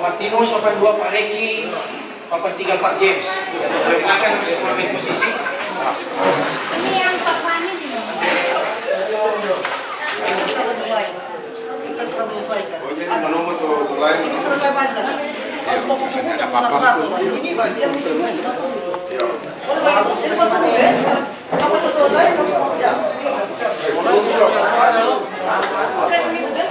Martinus papan 2 Pak Reki, papan 3 Pak James. Silakan mengambil posisi. Ini yang Pak Fani di mana? Kita terlalu baik kan? Oh, jadi menunggu tuh lain. Ini terlalu baik kan? Kalau pokok-pokok nggak pernah ini yang ditulis nggak tahu itu. Boleh baik itu. Ini bagus ya? Apa satu lain? Ya. Oke begitu deh.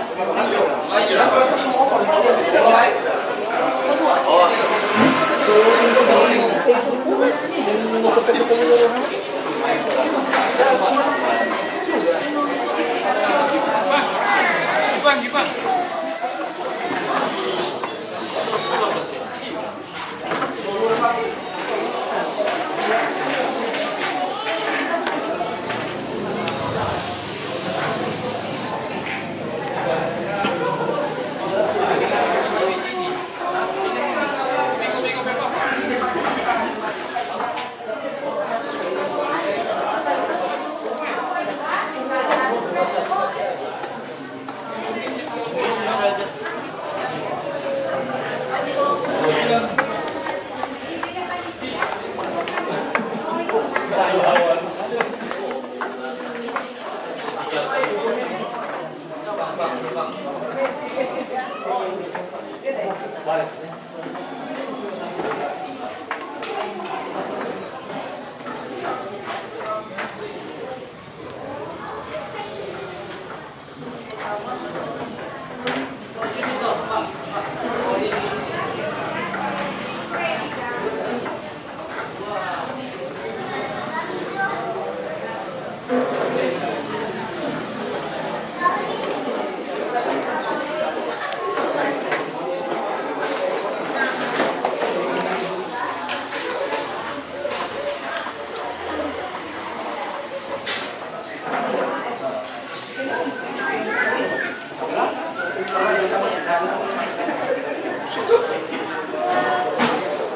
Gipang.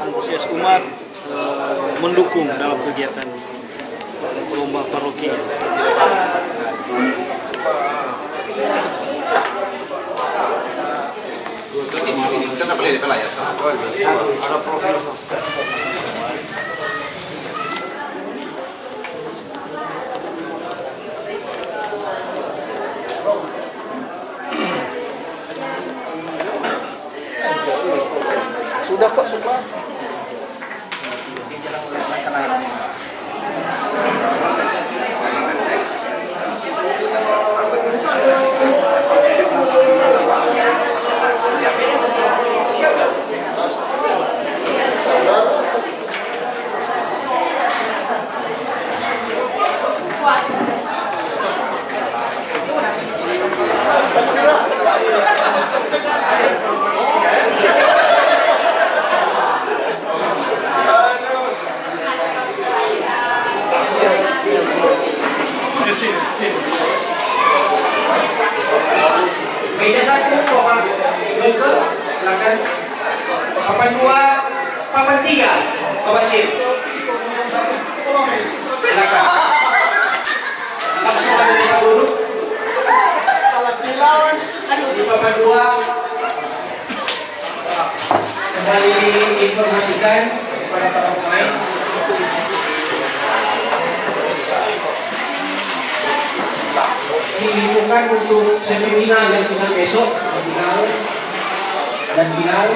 Antusias umat mendukung dalam kegiatan lomba paroki. Kita boleh dipelah ya. Ada profil. Sudah Pak, sudah. Meja 1 Bapak Ibu, silakan. Papan 2, papan 3 Bapak Sip. Silakan. Langsung ada tempat duduk. Di papan 2 kembali diinformasikan kepada para pemain. Diumumkan untuk semifinal dan final besok, dan final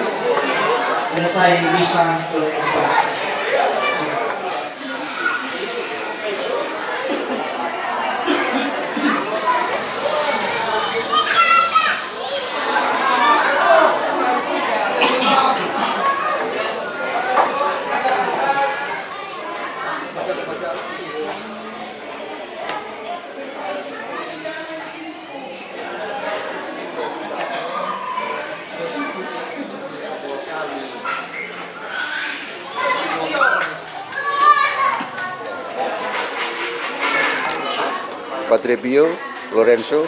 selesai bisa ke tempat. Patrio Lorenzo